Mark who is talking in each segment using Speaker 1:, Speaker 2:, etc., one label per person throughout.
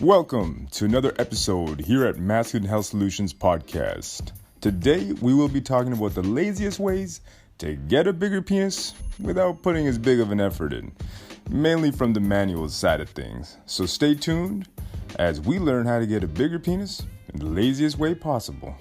Speaker 1: Welcome to another episode here at Masculine Health Solutions Podcast. Today, we will be talking about the laziest ways to get a bigger penis without putting as big of an effort in, mainly from the manual side of things. So stay tuned as we learn how to get a bigger penis in the laziest way possible.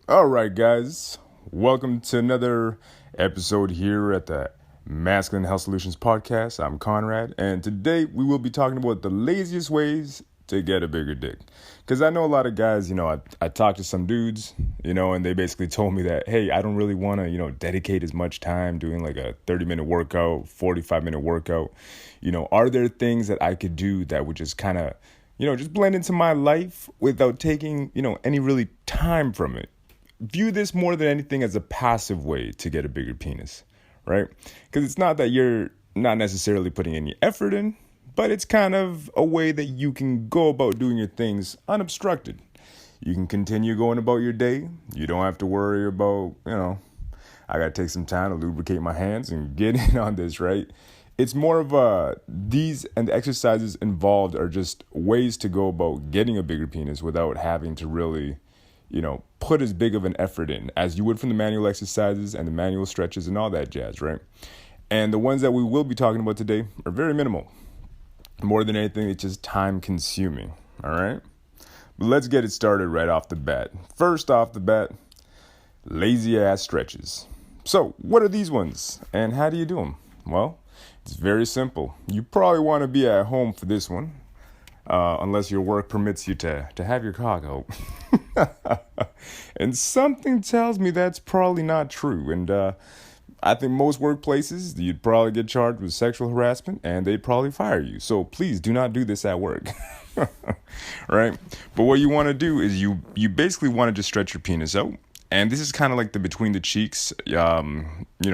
Speaker 1: All right, guys, welcome to another episode here at the Masculine Health Solutions Podcast. I'm Conrad, and today we will be talking about the laziest ways to get a bigger dick. Because I know a lot of guys, I talked to some dudes, and they basically told me that, hey, I don't really want to, dedicate as much time doing like a 30-minute workout, 45-minute workout. Are there things that I could do that would just kind of, just blend into my life without taking, any really time from it? View this more than anything as a passive way to get a bigger penis. Right? Because it's not that you're not necessarily putting any effort in, but it's kind of a way that you can go about doing your things unobstructed. You can continue going about your day. You don't have to worry about, I got to take some time to lubricate my hands and get in on this, right? It's more of these and the exercises involved are just ways to go about getting a bigger penis without having to really put as big of an effort in as you would from the manual exercises and the manual stretches and all that jazz, right? And the ones that we will be talking about today are very minimal. More than anything, it's just time consuming, all right? But let's get it started right off the bat. First off the bat, lazy ass stretches. So what are these ones and how do you do them? Well, it's very simple. You probably want to be at home for this one. Unless your work permits you to have your cock out. And something tells me that's probably not true. And I think most workplaces, you'd probably get charged with sexual harassment and they'd probably fire you. So please do not do this at work. Right? But what you want to do is you basically want to just stretch your penis out. And this is kind of like the between the cheeks,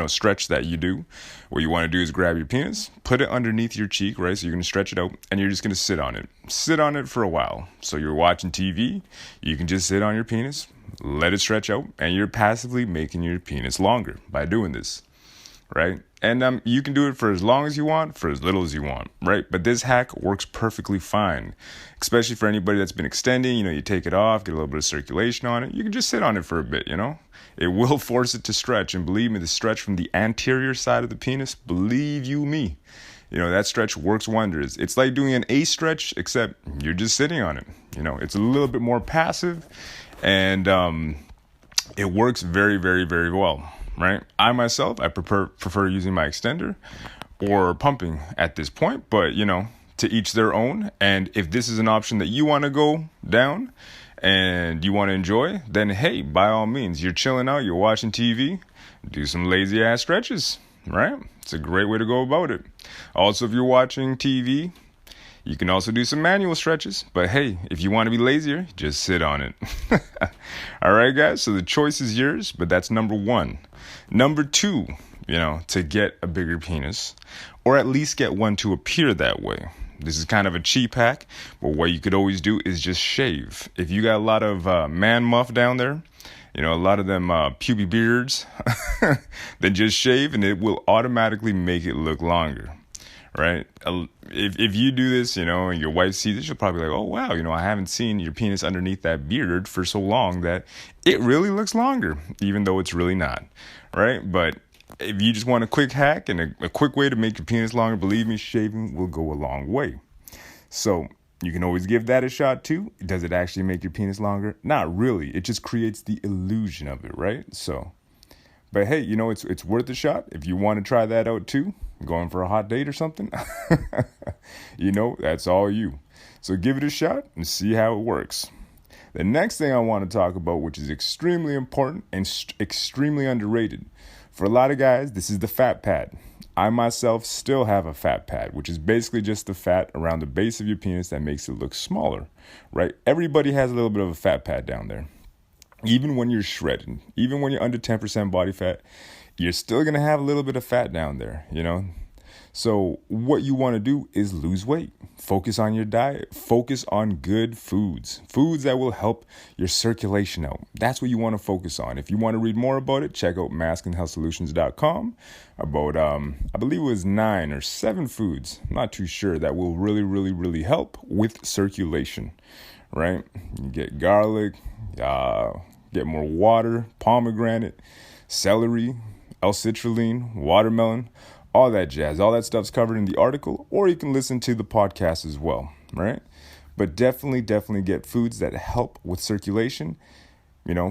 Speaker 1: stretch that you do. What you want to do is grab your penis, put it underneath your cheek, right? So you're going to stretch it out and you're just going to sit on it. Sit on it for a while. So you're watching TV, you can just sit on your penis, let it stretch out, and you're passively making your penis longer by doing this, right? And you can do it for as long as you want, for as little as you want, right? But this hack works perfectly fine, especially for anybody that's been extending. You take it off, get a little bit of circulation on it. You can just sit on it for a bit, It will force it to stretch. And believe me, the stretch from the anterior side of the penis, believe you me, that stretch works wonders. It's like doing an A stretch, except you're just sitting on it. It's a little bit more passive and it works very, very, very well. Right? I myself, I prefer using my extender or pumping at this point, but to each their own. And if this is an option that you want to go down and you want to enjoy, then hey, by all means, you're chilling out, you're watching TV, do some lazy ass stretches, right? It's a great way to go about it. Also, if you're watching TV, you can also do some manual stretches, but hey, if you want to be lazier, just sit on it. All right, guys, so the choice is yours, but that's number one. Number two, to get a bigger penis, or at least get one to appear that way. This is kind of a cheap hack, but what you could always do is just shave. If you got a lot of man muff down there, a lot of them pubic beards, then just shave and it will automatically make it look longer. Right? If you do this, and your wife sees it, she'll probably be like, oh, wow, I haven't seen your penis underneath that beard for so long that it really looks longer, even though it's really not. Right? But if you just want a quick hack and a quick way to make your penis longer, believe me, shaving will go a long way. So you can always give that a shot too. Does it actually make your penis longer? Not really. It just creates the illusion of it, right? So, but hey, it's worth a shot. If you want to try that out too, going for a hot date or something, that's all you. So give it a shot and see how it works. The next thing I want to talk about, which is extremely important and extremely underrated. For a lot of guys, this is the fat pad. I myself still have a fat pad, which is basically just the fat around the base of your penis that makes it look smaller, right? Everybody has a little bit of a fat pad down there. Even when you're shredded, even when you're under 10% body fat, you're still going to have a little bit of fat down there, So what you want to do is lose weight. Focus on your diet. Focus on good foods. Foods that will help your circulation out. That's what you want to focus on. If you want to read more about it, check out masculinehealthsolutions.com about I believe it was 9 or 7 foods. I'm not too sure that will really help with circulation. Right? You get garlic, get more water, pomegranate, celery, L-citrulline, watermelon, all that jazz. All that stuff's covered in the article, or you can listen to the podcast as well, right? But definitely get foods that help with circulation.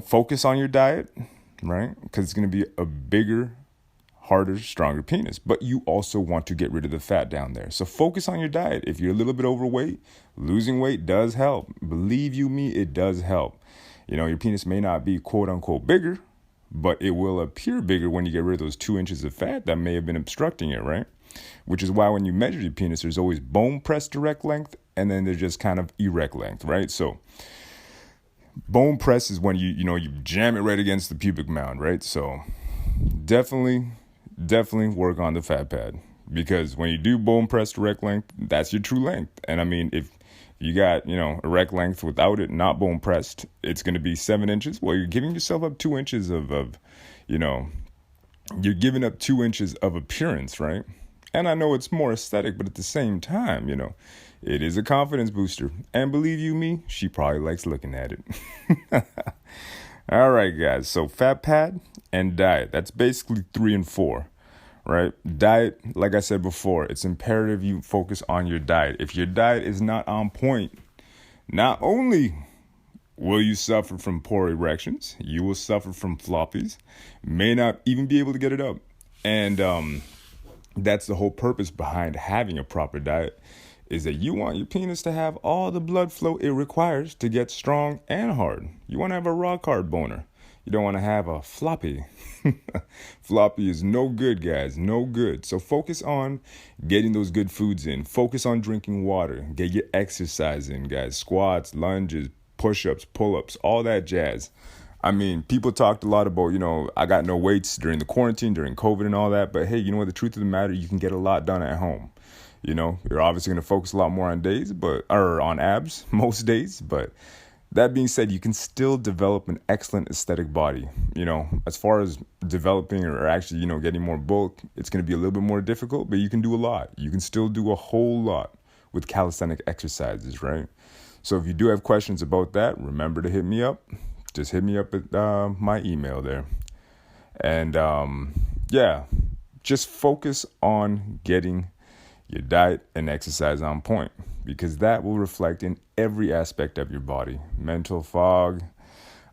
Speaker 1: Focus on your diet, right? Because it's going to be a bigger, harder, stronger penis. But you also want to get rid of the fat down there. So focus on your diet. If you're a little bit overweight, losing weight does help. Believe you me, it does help. Your penis may not be quote unquote bigger, but it will appear bigger when you get rid of those 2 inches of fat that may have been obstructing it, right? Which is why when you measure your penis, there's always bone pressed direct length, and then there's just kind of erect length, right? So bone press is when you jam it right against the pubic mound, right? So definitely work on the fat pad, because when you do bone press direct length, that's your true length. And I mean, if you got, erect length without it, not bone pressed, it's going to be 7 inches. Well, you're giving yourself up 2 inches you're giving up 2 inches of appearance, right? And I know it's more aesthetic, but at the same time, it is a confidence booster. And believe you me, she probably likes looking at it. All right, guys. So fat pad and diet, that's basically 3 and 4. Right? Diet, like I said before, it's imperative you focus on your diet. If your diet is not on point, not only will you suffer from poor erections, you will suffer from floppies, may not even be able to get it up. And that's the whole purpose behind having a proper diet, is that you want your penis to have all the blood flow it requires to get strong and hard. You want to have a rock hard boner. You don't want to have a floppy. Floppy is no good, guys. No good. So focus on getting those good foods in. Focus on drinking water. Get your exercise in, guys. Squats, lunges, push-ups, pull-ups, all that jazz. I mean, people talked a lot about, I got no weights during the quarantine, during COVID and all that. But hey, you know what? The truth of the matter, you can get a lot done at home. You're obviously going to focus a lot more on on abs most days, but that being said, you can still develop an excellent aesthetic body. As far as developing or actually, getting more bulk, it's going to be a little bit more difficult, but you can do a lot. You can still do a whole lot with calisthenic exercises, right? So if you do have questions about that, remember to hit me up. Just hit me up at my email there. And just focus on getting your diet and exercise on point, because that will reflect in every aspect of your body. Mental fog.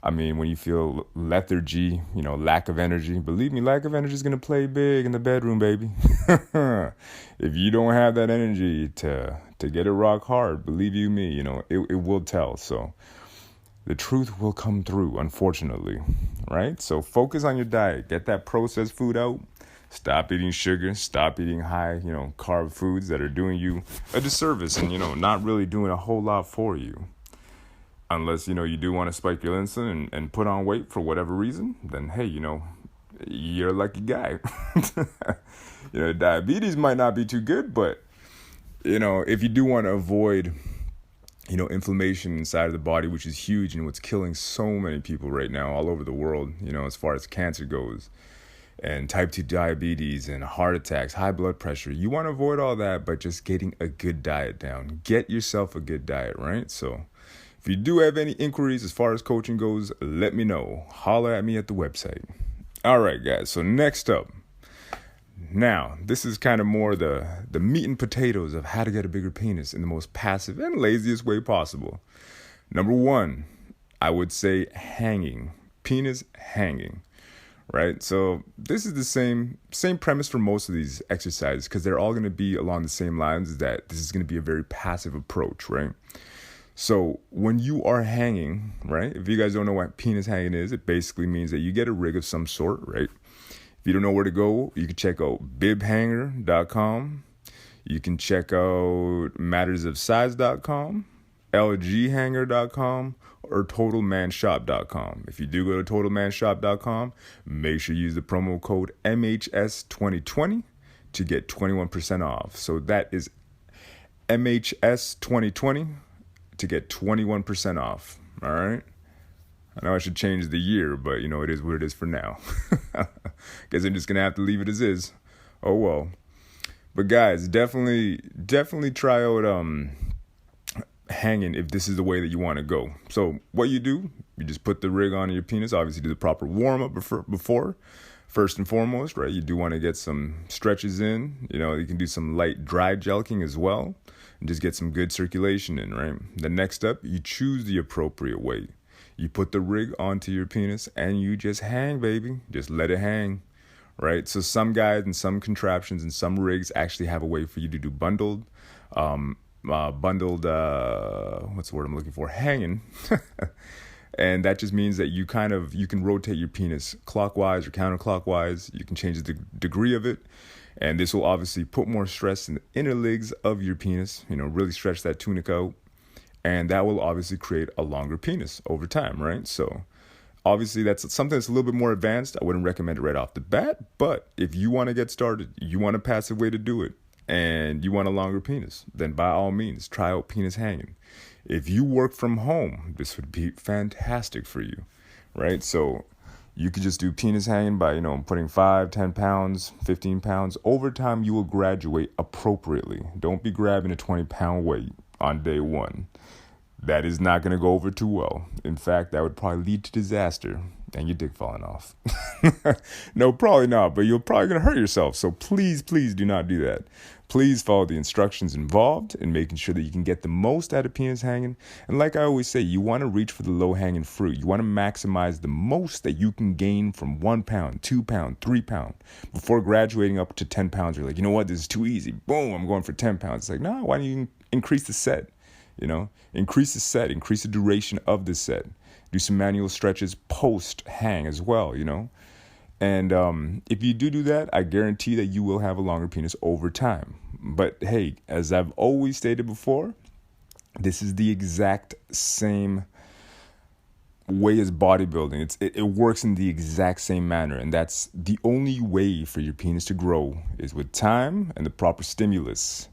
Speaker 1: I mean, when you feel lethargy, lack of energy, believe me, lack of energy is going to play big in the bedroom, baby. If you don't have that energy to get it rock hard, believe you me, it will tell. So the truth will come through, unfortunately, right? So focus on your diet. Get that processed food out. Stop eating sugar. Stop eating high, carb foods that are doing you a disservice and, not really doing a whole lot for you. Unless, you do want to spike your insulin and put on weight for whatever reason, then, hey, you're a lucky guy. Diabetes might not be too good, but, if you do want to avoid, inflammation inside of the body, which is huge and what's killing so many people right now all over the world, as far as cancer goes, and type 2 diabetes and heart attacks, high blood pressure. You want to avoid all that by just getting a good diet down. Get yourself a good diet, right? So if you do have any inquiries as far as coaching goes, let me know. Holler at me at the website. All right, guys. So next up. Now, this is kind of more the meat and potatoes of how to get a bigger penis in the most passive and laziest way possible. Number 1, I would say hanging. Penis hanging. Right? So this is the same premise for most of these exercises, because they're all going to be along the same lines, that this is going to be a very passive approach, right? So when you are hanging, right? If you guys don't know what penis hanging is, it basically means that you get a rig of some sort, right? If you don't know where to go, you can check out bibhanger.com. You can check out mattersofsize.com, lghanger.com, or totalmanshop.com. If you do go to totalmanshop.com, make sure you use the promo code MHS2020 to get 21% off. So that is MHS 2020 to get 21% off. All right. I know I should change the year, but it is what it is for now. Guess I'm just going to have to leave it as is. Oh, well. But guys, definitely try out hanging if this is the way that you want to go. So what you do, you just put the rig on your penis. Obviously, do the proper warm-up before. First and foremost, right, you do want to get some stretches in. You can do some light dry jelking as well and just get some good circulation in, right? The next up, you choose the appropriate weight. You put the rig onto your penis and you just hang, baby. Just let it hang, right? So some guys and some contraptions and some rigs actually have a way for you to do bundled, what's the word I'm looking for? Hanging. And that just means that you can rotate your penis clockwise or counterclockwise. You can change the degree of it. And this will obviously put more stress in the inner legs of your penis, really stretch that tunic out. And that will obviously create a longer penis over time, right? So obviously that's something that's a little bit more advanced. I wouldn't recommend it right off the bat. But if you want to get started, you want a passive way to do it, and you want a longer penis, then by all means, try out penis hanging. If you work from home, this would be fantastic for you, right? So you could just do penis hanging by, putting 5, 10 pounds, 15 pounds. Over time, you will graduate appropriately. Don't be grabbing a 20-pound weight on day one. That is not going to go over too well. In fact, that would probably lead to disaster and your dick falling off. No, probably not, but you're probably going to hurt yourself. So please do not do that. Please follow the instructions involved in making sure that you can get the most out of penis hanging. And like I always say, you want to reach for the low-hanging fruit. You want to maximize the most that you can gain from 1 pound, 2 pound, 3 pound. Before graduating up to 10 pounds, you're like, you know what, this is too easy. Boom, I'm going for 10 pounds. It's like, no, why don't you increase the set? Increase the set, increase the duration of the set. Do some manual stretches post-hang as well, And if you do that, I guarantee that you will have a longer penis over time. But hey, as I've always stated before, this is the exact same way as bodybuilding. It works in the exact same manner. And that's the only way for your penis to grow is with time and the proper stimulus,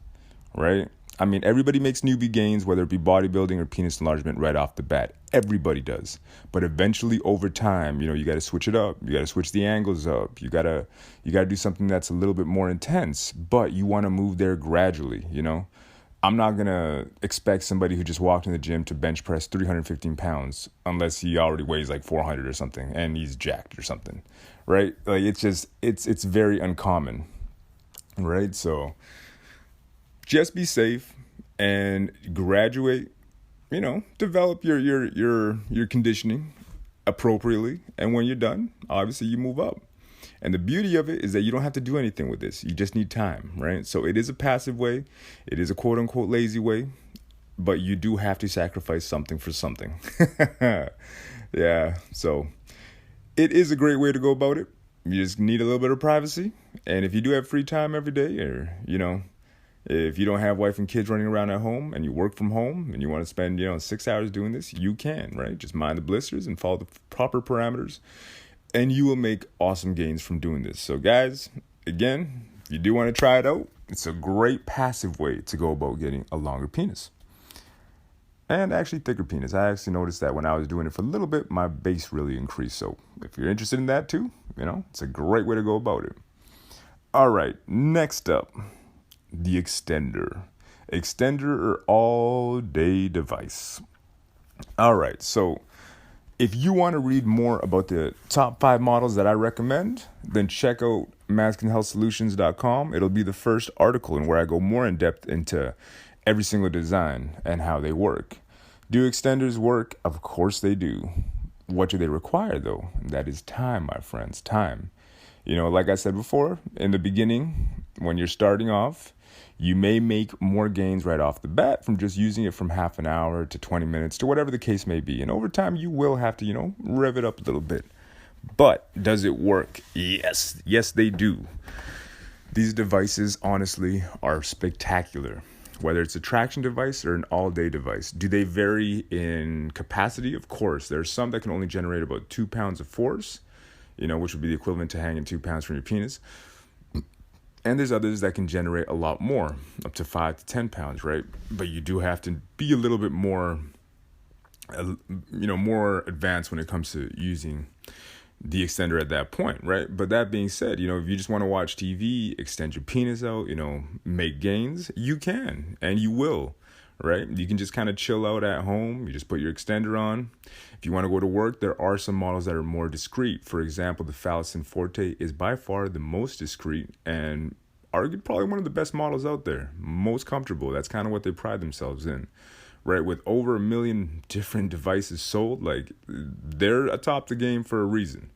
Speaker 1: right? I mean, everybody makes newbie gains, whether it be bodybuilding or penis enlargement right off the bat. Everybody does. But eventually over time, you got to switch it up. You got to switch the angles up. You got to do something that's a little bit more intense, but you want to move there gradually, I'm not going to expect somebody who just walked in the gym to bench press 315 pounds unless he already weighs like 400 or something and he's jacked or something, right? Like it's very uncommon, right? So just be safe and graduate, develop your conditioning appropriately. And when you're done, obviously you move up. And the beauty of it is that you don't have to do anything with this. You just need time, right? So it is a passive way. It is a quote unquote lazy way, but you do have to sacrifice something for something. Yeah. So it is a great way to go about it. You just need a little bit of privacy. And if you do have free time every day or, if you don't have wife and kids running around at home and you work from home and you want to spend, 6 hours doing this, you can, right? Just mind the blisters and follow the proper parameters and you will make awesome gains from doing this. So guys, again, if you do want to try it out, it's a great passive way to go about getting a longer penis. And actually thicker penis. I actually noticed that when I was doing it for a little bit, my base really increased. So if you're interested in that too, it's a great way to go about it. All right, next up. The extender. Extender or all-day device. All right, so if you want to read more about the top 5 models that I recommend, then check out masculinehealthsolutions.com. It'll be the first article in where I go more in depth into every single design and how they work. Do extenders work? Of course they do. What do they require though? That is time, my friends, time. Like I said before, in the beginning, when you're starting off, you may make more gains right off the bat from just using it from half an hour to 20 minutes to whatever the case may be. And over time, you will have to, rev it up a little bit. But does it work? Yes. Yes, they do. These devices, honestly, are spectacular. Whether it's a traction device or an all-day device. Do they vary in capacity? Of course. There are some that can only generate about 2 pounds of force, which would be the equivalent to hanging 2 pounds from your penis. And there's others that can generate a lot more, up to 5 to 10 pounds, right? But you do have to be a little bit more, more advanced when it comes to using the extender at that point, right? But that being said, if you just want to watch TV, extend your penis out, make gains, you can and you will, right? You can just kind of chill out at home. You just put your extender on. If you want to go to work, there are some models that are more discreet. For example, the Phallus Forte is by far the most discreet and arguably probably one of the best models out there, most comfortable. That's kind of what they pride themselves in, right? With over 1 million different devices sold, like they're atop the game for a reason,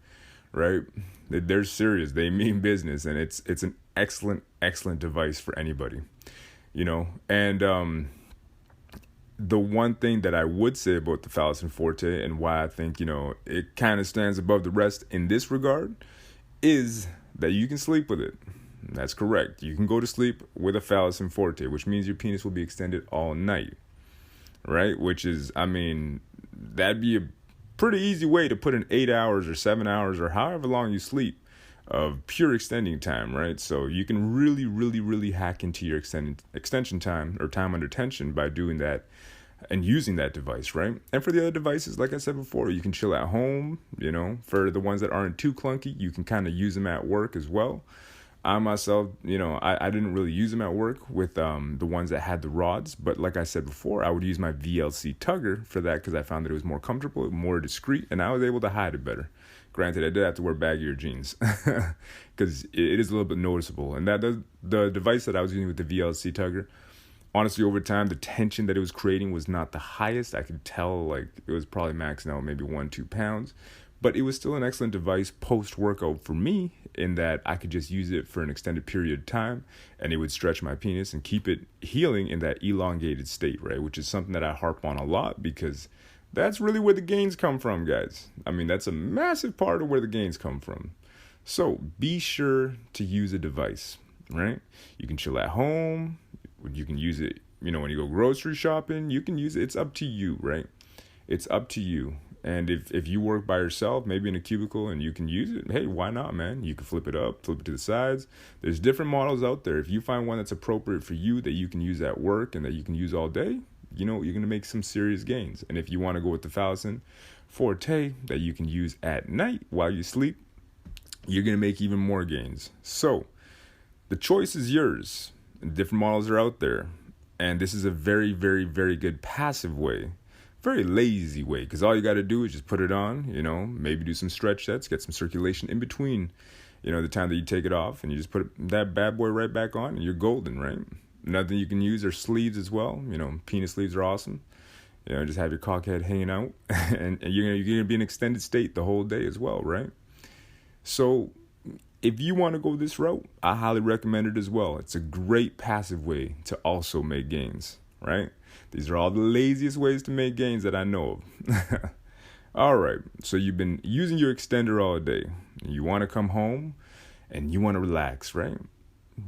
Speaker 1: right? They're serious. They mean business, and it's an excellent device for anybody, And the one thing that I would say about the Phallus Forte and why I think it kind of stands above the rest in this regard is that you can sleep with it. That's correct. You can go to sleep with a Phallus Forte, which means your penis will be extended all night, right? Which is, that'd be a pretty easy way to put in 8 hours or 7 hours or however long you sleep of pure extending time, right? So you can really, really, really hack into your extension time or time under tension by doing that and using that device, right? And for the other devices, like I said before, you can chill at home, For the ones that aren't too clunky, you can kind of use them at work as well. I myself, I didn't really use them at work with the ones that had the rods. But like I said before, I would use my VLC tugger for that because I found that it was more comfortable, more discreet, and I was able to hide it better. Granted, I did have to wear baggier jeans because it is a little bit noticeable. And the device that I was using with the VLC tugger, honestly, over time, the tension that it was creating was not the highest. I could tell like it was probably maxing out maybe 1-2 pounds. But it was still an excellent device post-workout for me in that I could just use it for an extended period of time and it would stretch my penis and keep it healing in that elongated state, right? Which is something that I harp on a lot because that's really where the gains come from, guys. That's a massive part of where the gains come from. So be sure to use a device, right? You can chill at home. You can use it, when you go grocery shopping, you can use it. It's up to you, right? It's up to you. And if you work by yourself, maybe in a cubicle, and you can use it, hey, why not, man? You can flip it up, flip it to the sides. There's different models out there. If you find one that's appropriate for you that you can use at work and that you can use all day, you're going to make some serious gains. And if you want to go with the Phallus Forte that you can use at night while you sleep, you're going to make even more gains. So the choice is yours. Different models are out there. And this is a very, very, very good passive way. Very lazy way, because all you got to do is just put it on, maybe do some stretch sets, get some circulation in between, the time that you take it off, and you just put that bad boy right back on, and you're golden, right? Another thing you can use are sleeves as well. Penis sleeves are awesome. Just have your cock head hanging out, and you're gonna be in extended state the whole day as well, right? So if you want to go this route, I highly recommend it as well. It's a great passive way to also make gains, right? These are all the laziest ways to make gains that I know of. All right, so you've been using your extender all day. You want to come home and you want to relax, right?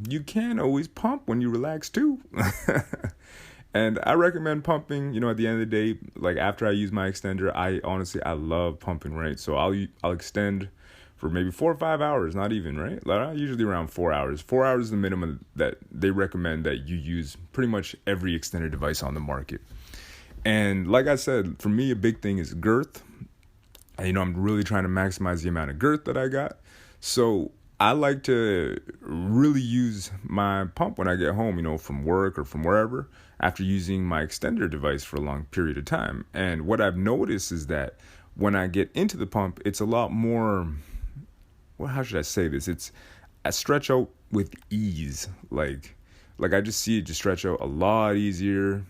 Speaker 1: You can always pump when you relax too. And I recommend pumping, at the end of the day, like after I use my extender, I love pumping, right? So I'll extend for maybe 4 or 5 hours, not even, right? Like, usually around 4 hours. 4 hours is the minimum that they recommend that you use pretty much every extended device on the market. And like I said, for me, a big thing is girth. And, I'm really trying to maximize the amount of girth that I got. So I like to really use my pump when I get home, from work or from wherever, after using my extender device for a long period of time. And what I've noticed is that when I get into the pump, it's a lot more... Well, how should I say this? I stretch out with ease. Like I just see it just stretch out a lot easier,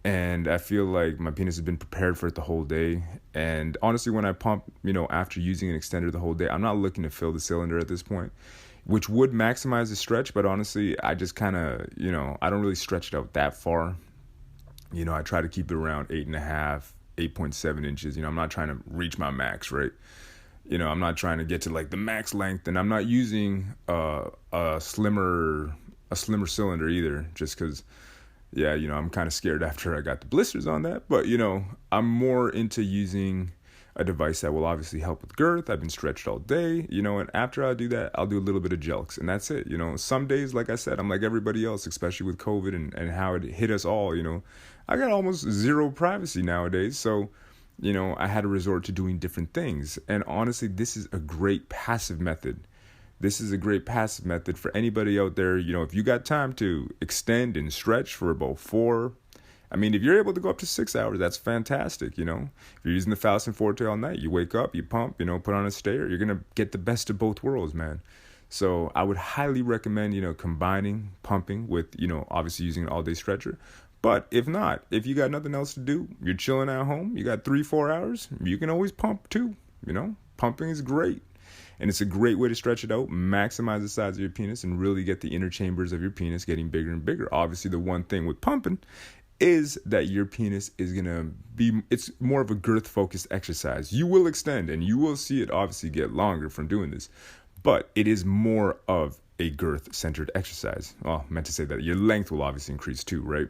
Speaker 1: and I feel like my penis has been prepared for it the whole day. And honestly, when I pump, after using an extender the whole day, I'm not looking to fill the cylinder at this point, which would maximize the stretch. But honestly, I just kind of, I don't really stretch it out that far. I try to keep it around 8.5, 8.7 inches. I'm not trying to reach my max, right? I'm not trying to get to like the max length, and I'm not using a slimmer cylinder either, just because, I'm kind of scared after I got the blisters on that. But, I'm more into using a device that will obviously help with girth. I've been stretched all day, and after I do that, I'll do a little bit of jelks, and that's it. Some days, like I said, I'm like everybody else, especially with COVID and how it hit us all. I got almost zero privacy nowadays, so I had to resort to doing different things. And honestly, this is a great passive method. This is a great passive method for anybody out there. If you got time to extend and stretch for about if you're able to go up to 6 hours, that's fantastic. If you're using the Falcon Forte all night, you wake up, you pump, put on a stair, you're going to get the best of both worlds, man. So I would highly recommend, combining pumping with, obviously using an all-day stretcher. But if not, if you got nothing else to do, you're chilling at home, you got 3-4 hours, you can always pump too. Pumping is great. And it's a great way to stretch it out, maximize the size of your penis, and really get the inner chambers of your penis getting bigger and bigger. Obviously, the one thing with pumping is that your penis is going to it's more of a girth-focused exercise. You will extend, and you will see it obviously get longer from doing this. But it is more of a girth-centered exercise. Well, I meant to say that your length will obviously increase too, right?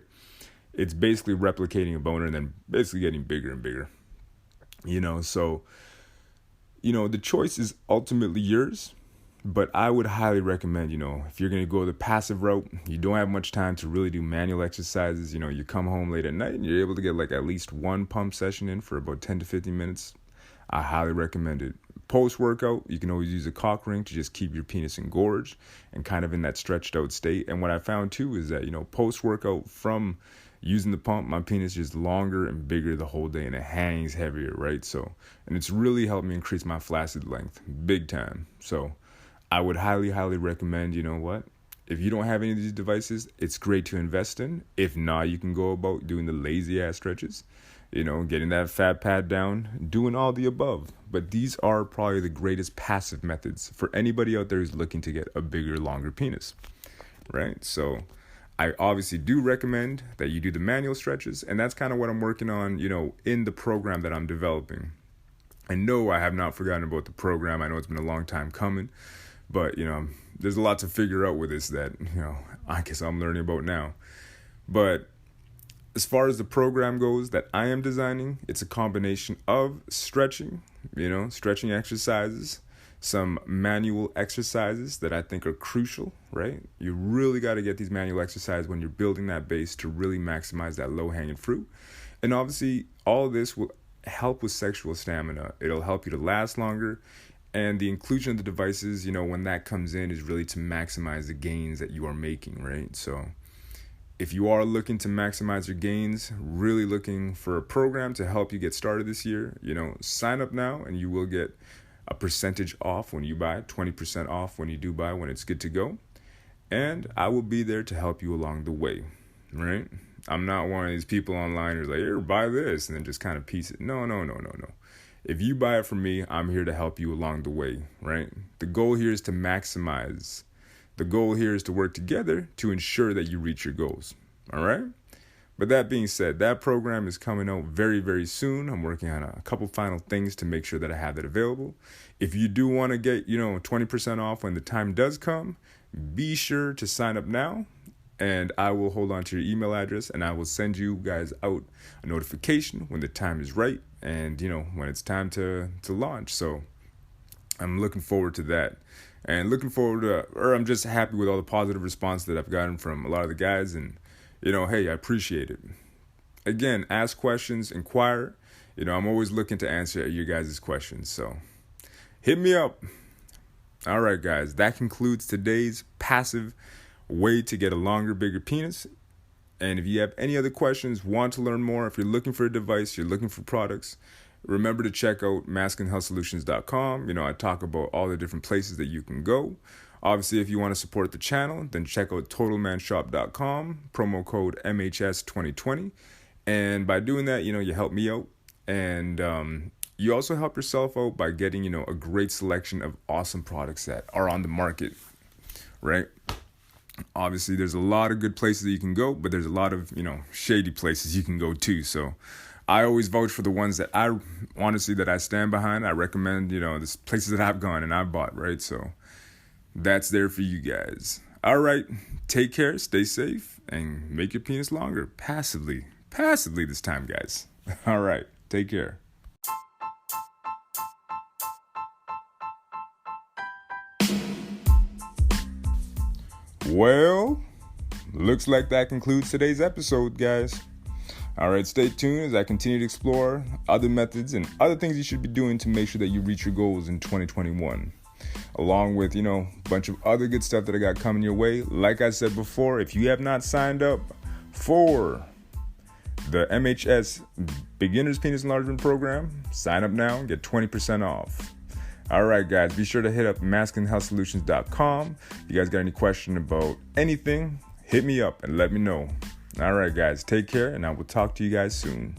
Speaker 1: It's basically replicating a boner and then basically getting bigger and bigger. So the choice is ultimately yours, but I would highly recommend, if you're going to go the passive route, you don't have much time to really do manual exercises, you come home late at night and you're able to get like at least one pump session in for about 10 to 15 minutes. I highly recommend it. Post-workout, you can always use a cock ring to just keep your penis engorged and kind of in that stretched out state. And what I found too is that, post-workout from using the pump, my penis is longer and bigger the whole day and it hangs heavier, right? So, and it's really helped me increase my flaccid length big time. So I would highly, highly recommend, if you don't have any of these devices, it's great to invest in. If not, you can go about doing the lazy ass stretches, getting that fat pad down, doing all the above. But these are probably the greatest passive methods for anybody out there who's looking to get a bigger, longer penis, right? So I obviously do recommend that you do the manual stretches, and that's kind of what I'm working on, in the program that I'm developing. And no, I have not forgotten about the program. I know it's been a long time coming, but, there's a lot to figure out with this that, I guess I'm learning about now. But as far as the program goes that I am designing, it's a combination of stretching, stretching exercises, some manual exercises that I think are crucial, right? You really got to get these manual exercises when you're building that base to really maximize that low-hanging fruit. And obviously, all of this will help with sexual stamina. It'll help you to last longer. And the inclusion of the devices, when that comes in, is really to maximize the gains that you are making, right? So if you are looking to maximize your gains, really looking for a program to help you get started this year, sign up now and you will get a percentage off when you buy, 20% off when you do buy, when it's good to go. And I will be there to help you along the way, right? I'm not one of these people online who's like, here, buy this, and then just kind of piece it. No. If you buy it from me, I'm here to help you along the way, right? The goal here is to maximize. The goal here is to work together to ensure that you reach your goals, all right? But that being said, that program is coming out very, very soon. I'm working on a couple final things to make sure that I have that available. If you do want to get, 20% off when the time does come, be sure to sign up now. And I will hold on to your email address and I will send you guys out a notification when the time is right and, when it's time to launch. So I'm looking forward to that. And I'm just happy with all the positive response that I've gotten from a lot of the guys. And, hey, I appreciate it. Again, ask questions, inquire. I'm always looking to answer your guys' questions. So hit me up. All right, guys, that concludes today's passive way to get a longer, bigger penis. And if you have any other questions, want to learn more, if you're looking for a device, you're looking for products, remember to check out masculinehealthsolutions.com. I talk about all the different places that you can go. Obviously, if you want to support the channel, then check out totalmanshop.com, promo code MHS2020. And by doing that, you help me out. And you also help yourself out by getting, a great selection of awesome products that are on the market, right? Obviously, there's a lot of good places that you can go, but there's a lot of, shady places you can go too. So I always vouch for the ones that that I stand behind. I recommend, the places that I've gone and I've bought, right? So that's there for you guys. All right. Take care, stay safe, and make your penis longer. Passively this time, guys. All right. Take care. Well, looks like that concludes today's episode, guys. All right, stay tuned as I continue to explore other methods and other things you should be doing to make sure that you reach your goals in 2021. Along with, a bunch of other good stuff that I got coming your way. Like I said before, if you have not signed up for the MHS Beginner's Penis Enlargement Program, sign up now and get 20% off. All right, guys, be sure to hit up masculinehealthsolutions.com. If you guys got any question about anything, hit me up and let me know. All right, guys, take care, and I will talk to you guys soon.